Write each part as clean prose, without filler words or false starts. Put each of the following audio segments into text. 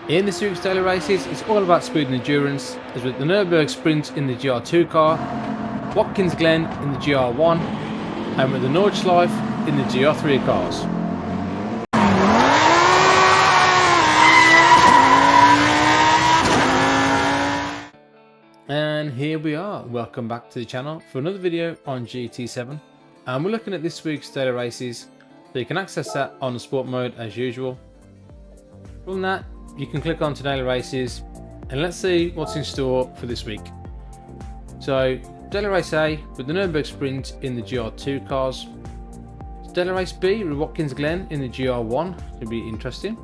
In this week's daily races, it's all about speed and endurance, as with the Nürburgring Sprint in the GR2 car, Watkins Glen in the GR1, and with the Nordschleife in the GR3 cars. And here we are, welcome back to the channel for another video on GT7, and we're looking at this week's daily races, so you can access that on the sport mode as usual. From that, you can click on to daily races and let's see what's in store for this week. So daily race A with the Nürburgring Sprint in the GR2 cars, daily race B with Watkins Glen in the GR1, should be interesting,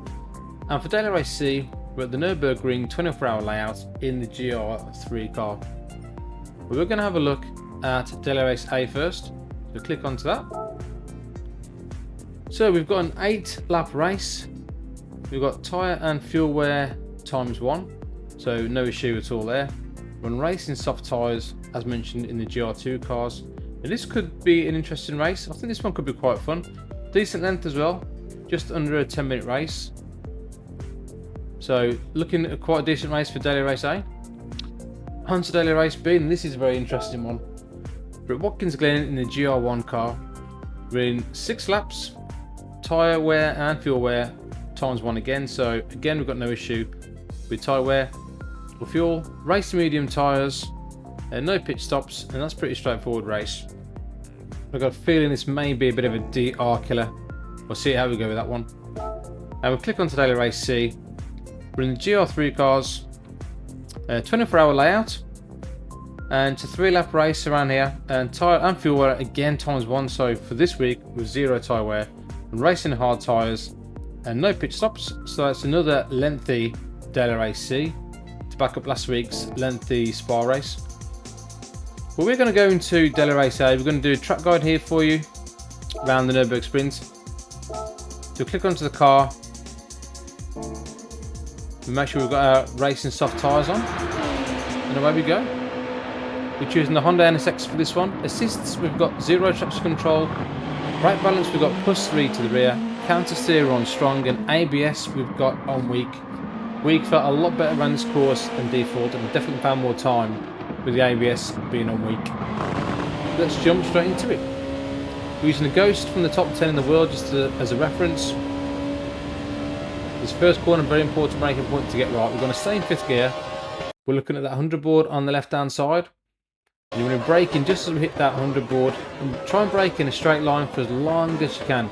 and for daily race C we're at the Nürburgring 24-hour layout in the GR3 car. We're going to have a look at daily race A first, so click onto that. So we've got an 8-lap race. We've got tyre and fuel wear ×1, so no issue at all there. We're racing soft tyres as mentioned in the GR2 cars. Now this could be an interesting race. I think this one could be quite fun. Decent length as well, just under a 10-minute race. So looking at quite a decent race for daily race A. On to daily race B, and this is a very interesting one. We're at Watkins Glen in the GR1 car. We're in 6 laps, tyre wear and fuel wear ×1 again, so again we've got no issue with tyre wear or fuel. Race to medium tyres and no pit stops, and that's pretty straightforward race. I've got a feeling this may be a bit of a DR killer. We'll see how we go with that one. And we'll click on to daily race C. We're in the GR3 cars, 24-hour layout, and it's a 3-lap race around here, and tyre and fuel wear again ×1, so for this week with 0 tyre wear and racing hard tyres and no pit stops, so that's another lengthy daily race C to back up last week's lengthy Spa race. Well, we're going to go into daily race A. We're going to do a track guide here for you around the Nürburgring Sprint. So click onto the car and make sure we've got our racing soft tyres on, and away we go. We're choosing the Honda NSX for this one. Assists, we've got 0 traction control. Brake balance, we've got +3 to the rear. Counter steer on strong, and ABS we've got on weak. Weak felt a lot better around this course than default, and we definitely found more time with the ABS being on weak. Let's jump straight into it. We're using the Ghost from the top 10 in the world just as a reference. This first corner, very important braking point to get right. We're going to stay in 5th gear. We're looking at that 100 board on the left hand side. And you're going to brake in just as we hit that 100 board, and try and brake in a straight line for as long as you can.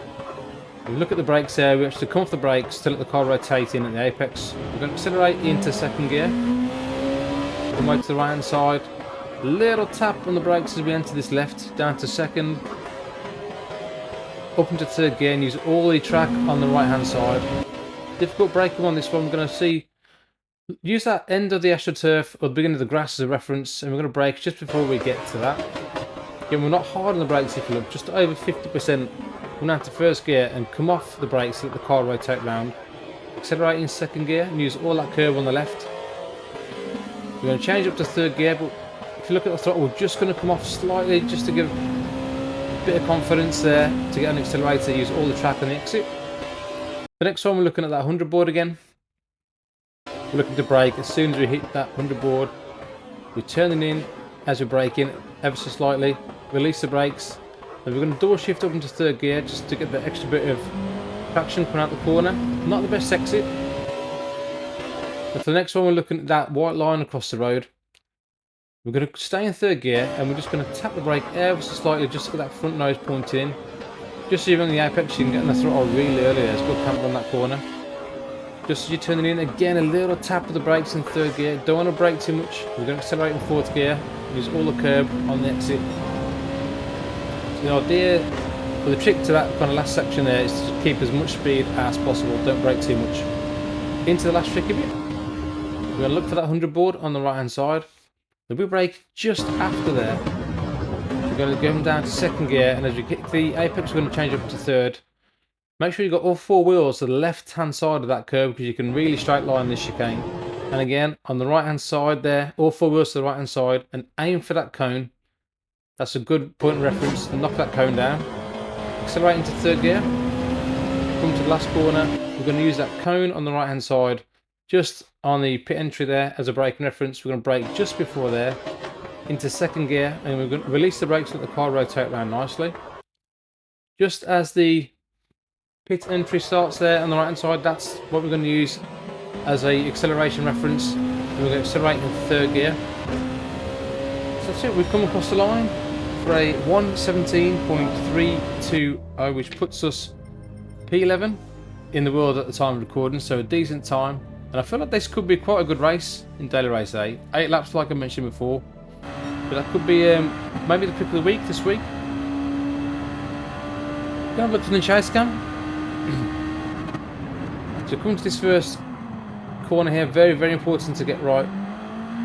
We look at the brakes there, we actually come off the brakes to let the car rotate in at the apex. We're going to accelerate into 2nd gear. Come way to the right hand side. A little tap on the brakes as we enter this left, down to 2nd. Up into 3rd gear and use all the track on the right hand side. Difficult braking on this one. We're going to use that end of the AstroTurf or the beginning of the grass as a reference, and we're going to brake just before we get to that. Again, we're not hard on the brakes if you look, just over 50%. We're now to 1st gear and come off the brakes to let the car rotate round. Accelerate in 2nd gear and use all that curve on the left. We're going to change up to 3rd gear, but if you look at the throttle, we're just going to come off slightly just to give a bit of confidence there to get an accelerator, use all the track on the exit. The next one, we're looking at that 100 board again. We're looking to brake as soon as we hit that 100 board. We're turning in as we're braking ever so slightly, release the brakes. And we're going to door shift up into 3rd gear just to get the extra bit of traction coming out the corner. Not the best exit. But for the next one, we're looking at that white line across the road. We're going to stay in 3rd gear and we're just going to tap the brake ever so slightly just to get that front nose pointed in. Just so you're on the apex, you can get on the throttle really early. There's good camber on that corner. Just as you're turning in, again a little tap of the brakes in 3rd gear. Don't want to brake too much. We're going to accelerate in 4th gear. Use all the curb on the exit. The idea, or the trick to that kind of last section there, is to keep as much speed as possible. Don't brake too much. Into the last trick of it, we're going to look for that 100 board on the right hand side. Then we brake just after there. We're going to go down to 2nd gear, and as we get the apex, we're going to change up to 3rd. Make sure you've got all 4 wheels to the left hand side of that curve, because you can really straight line this chicane. And again, on the right hand side there, all 4 wheels to the right hand side, and aim for that cone. That's a good point of reference to knock that cone down. Accelerate into 3rd gear. Come to the last corner. We're going to use that cone on the right hand side just on the pit entry there as a braking reference. We're going to brake just before there into second gear, and we're going to release the brakes and let the car rotate around nicely. Just as the pit entry starts there on the right hand side, that's what we're going to use as a acceleration reference. And we're going to accelerate into third gear. So that's it, we've come across the line for a 1:17.320, which puts us P11 in the world at the time of recording, so a decent time. And I feel like this could be quite a good race in Daily Race A. 8 laps like I mentioned before, but that could be maybe the pick of the week this week. Gonna have a look from the chase cam. So coming to this first corner here, very, very important to get right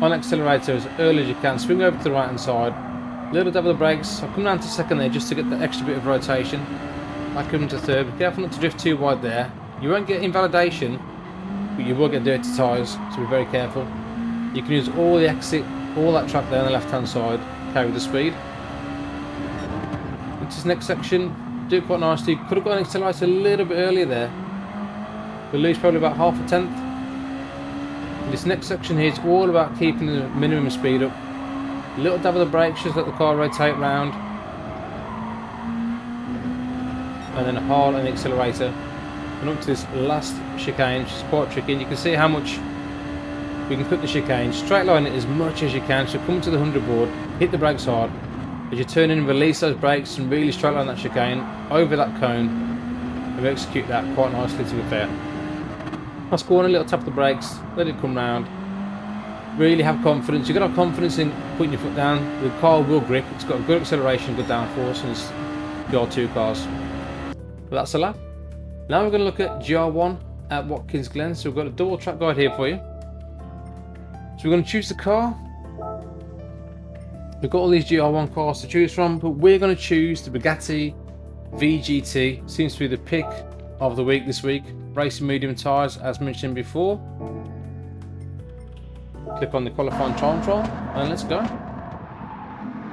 on accelerator as early as you can. Swing over to the right hand side, little dab of the brakes. I'll come down to second there just to get that extra bit of rotation. I come to third. Be careful not to drift too wide there. You won't get invalidation, but you will get dirty tyres, so be very careful. You can use all the exit, all that track there on the left hand side, carry the speed. Into this next section, do it quite nicely. Could have got an accelerator a little bit earlier there. We'll lose probably about half a tenth. This next section here is all about keeping the minimum speed up. A little dab of the brakes, just let the car rotate round. And then a hard on the accelerator. And up to this last chicane, which is quite tricky. And you can see how much we can cut the chicane. Straight line it as much as you can. So come to the 100 board, hit the brakes hard. As you turn in, release those brakes and really straight line that chicane over that cone. And we execute that quite nicely, to be fair. Last corner, a little tap of the brakes, let it come round. Really have confidence. You've got to have confidence in putting your foot down. The car will grip. It's got good acceleration, good downforce, and it's your two cars. But that's a lap. Now we're going to look at GR1 at Watkins Glen. So we've got a double track guide here for you. So we're going to choose the car. We've got all these GR1 cars to choose from, but we're going to choose the Bugatti VGT. Seems to be the pick of the week this week. Racing medium tyres, as mentioned before. Click on the qualifying time trial and let's go.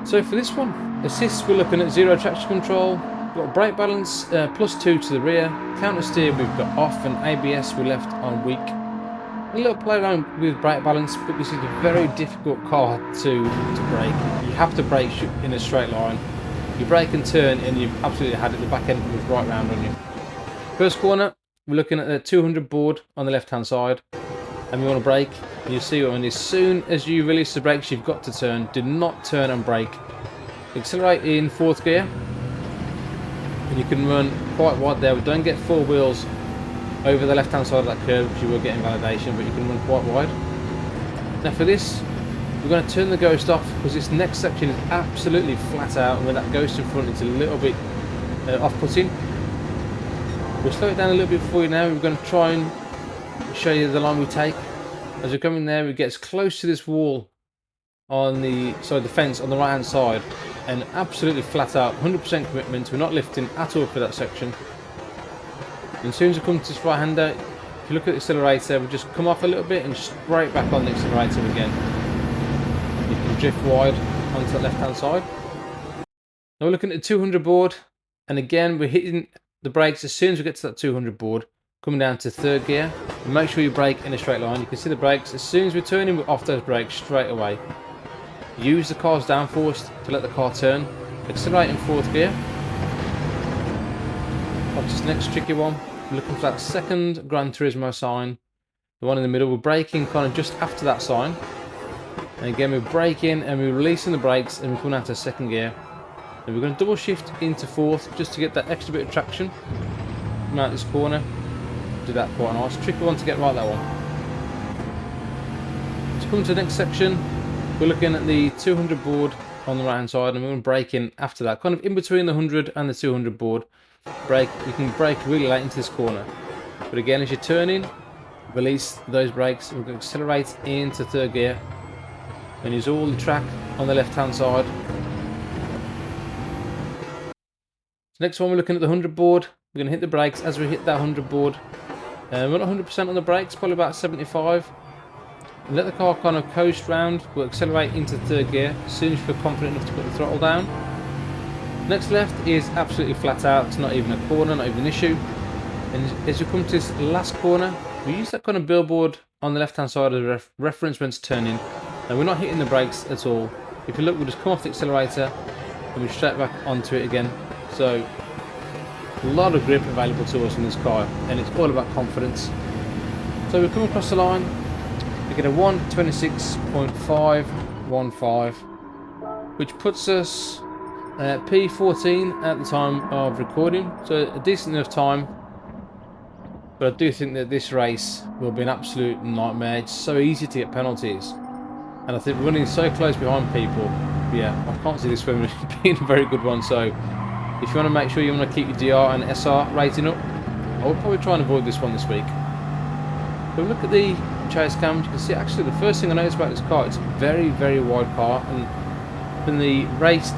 So for this one, assists, we're looking at 0 traction control. We've got brake balance +2 to the rear. Counter steer we've got off, and ABS we left on weak. A little play around with brake balance, but this is a very difficult car to brake. You have to brake in a straight line. You brake and turn and you've absolutely had it. The back end moves right round on you. First corner, we're looking at the 200 board on the left hand side, and we want to brake. And you see when as soon as you release the brakes, you've got to turn. Do not turn and brake. Accelerate in 4th gear, and you can run quite wide there. But don't get 4 wheels over the left hand side of that curve, because you will get invalidation, but you can run quite wide. Now for this, we're going to turn the ghost off, because this next section is absolutely flat out, and with that ghost in front, it's a little bit off-putting. We'll slow it down a little bit for you now. We're going to try and show you the line we take. As we come in there, we get as close to this wall on the fence on the right hand side, and absolutely flat out, 100% commitment. We're not lifting at all for that section. And as soon as we come to this right hander, if you look at the accelerator, we just come off a little bit and straight back on the accelerator again. You can drift wide onto the left hand side. Now we're looking at the 200 board, and again we're hitting the brakes as soon as we get to that 200 board, coming down to 3rd gear. And make sure you brake in a straight line. You can see the brakes. As soon as we're turning, we're off those brakes straight away. Use the car's downforce to let the car turn. Accelerate in 4th gear. Up to this next tricky one. We're looking for that second Gran Turismo sign. The one in the middle. We're braking kind of just after that sign. And again, we're braking and we're releasing the brakes, and we're coming down to 2nd gear. And we're going to double shift into 4th just to get that extra bit of traction. Come out this corner. Do that quite nice. Tricky one to get right, that one. To come to the next section, we're looking at the 200 board on the right hand side, and we're going to brake in after that, kind of in between the 100 and the 200 board. Brake, you can brake really late into this corner, but again, as you're turning, release those brakes. We're going to accelerate into 3rd gear and use all the track on the left hand side. So next one, we're looking at the 100 board. We're going to hit the brakes as we hit that 100 board. We're not 100% on the brakes, probably about 75. And let the car kind of coast round. We'll accelerate into 3rd gear as soon as you feel confident enough to put the throttle down. Next left is absolutely flat out. It's not even a corner, not even an issue. And as you come to this last corner, we use that kind of billboard on the left hand side of the reference when it's turning, and we're not hitting the brakes at all. If you look, we'll just come off the accelerator and we're straight back onto it again. So a lot of grip available to us in this car, and it's all about confidence. So we come across the line, we get a 1:26.515, which puts us at P14 at the time of recording, so a decent enough time. But I do think that this race will be an absolute nightmare. It's so easy to get penalties, and I think running so close behind people, yeah, I can't see this one being a very good one. So if you want to make sure you want to keep your DR and SR rating up, I would probably try and avoid this one this week. But look at the chase cams, you can see actually the first thing I noticed about this car, it's a very, very wide car, and from the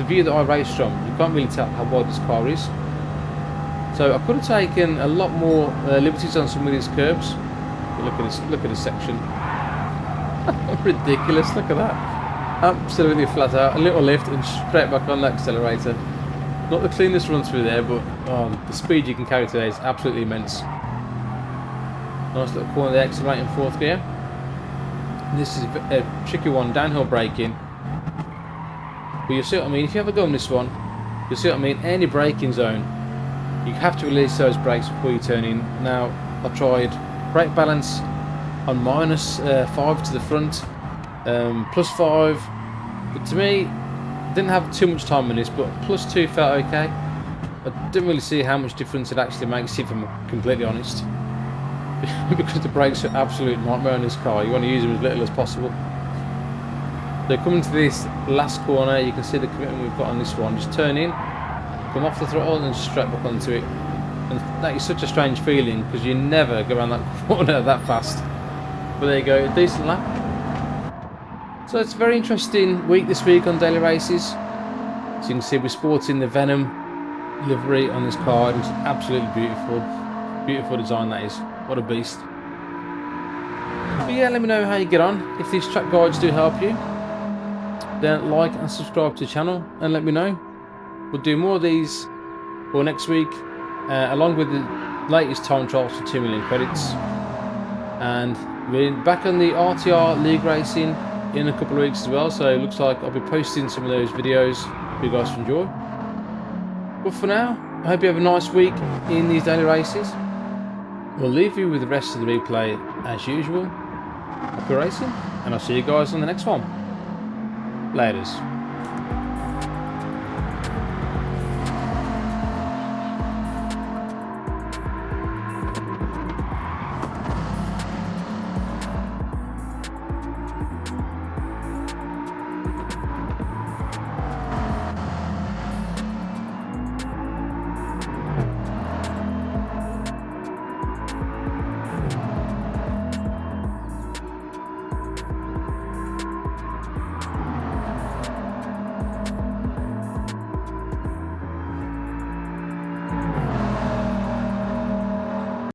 view that I raced from, you can't really tell how wide this car is. So I could have taken a lot more liberties on some of these curbs. But look at this section. Ridiculous, look at that. Absolutely flat out, a little lift and straight back on the accelerator. Not the cleanest run through there, but the speed you can carry today is absolutely immense. Nice little corner there, accelerating fourth gear. And this is a tricky one, downhill braking. But you'll see what I mean, if you have a go on this one, you'll see what I mean, any braking zone, you have to release those brakes before you turn in. Now, I tried brake balance on -5 to the front, +5, but to me, didn't have too much time on this, but +2 felt okay. I didn't really see how much difference it actually makes, if I'm completely honest. Because the brakes are absolute nightmare on this car, you want to use them as little as possible. So coming to this last corner, you can see the commitment we've got on this one. Just turn in, come off the throttle and straight back onto it. And that is such a strange feeling, because you never go around that corner that fast. But there you go, a decent lap. So it's a very interesting week this week on daily races. As you can see, we're sporting the Venom livery on this car. It's absolutely beautiful. Beautiful design that is. What a beast. But yeah, let me know how you get on. If these track guides do help you, then like and subscribe to the channel and let me know. We'll do more of these for next week, along with the latest time trials for 2 million credits. And we're back on the RTR League Racing in a couple of weeks as well, so it looks like I'll be posting some of those videos for you guys to enjoy. But for now, I hope you have a nice week in these daily races. We'll leave you with the rest of the replay as usual. Happy racing, and I'll see you guys on the next one. Laters.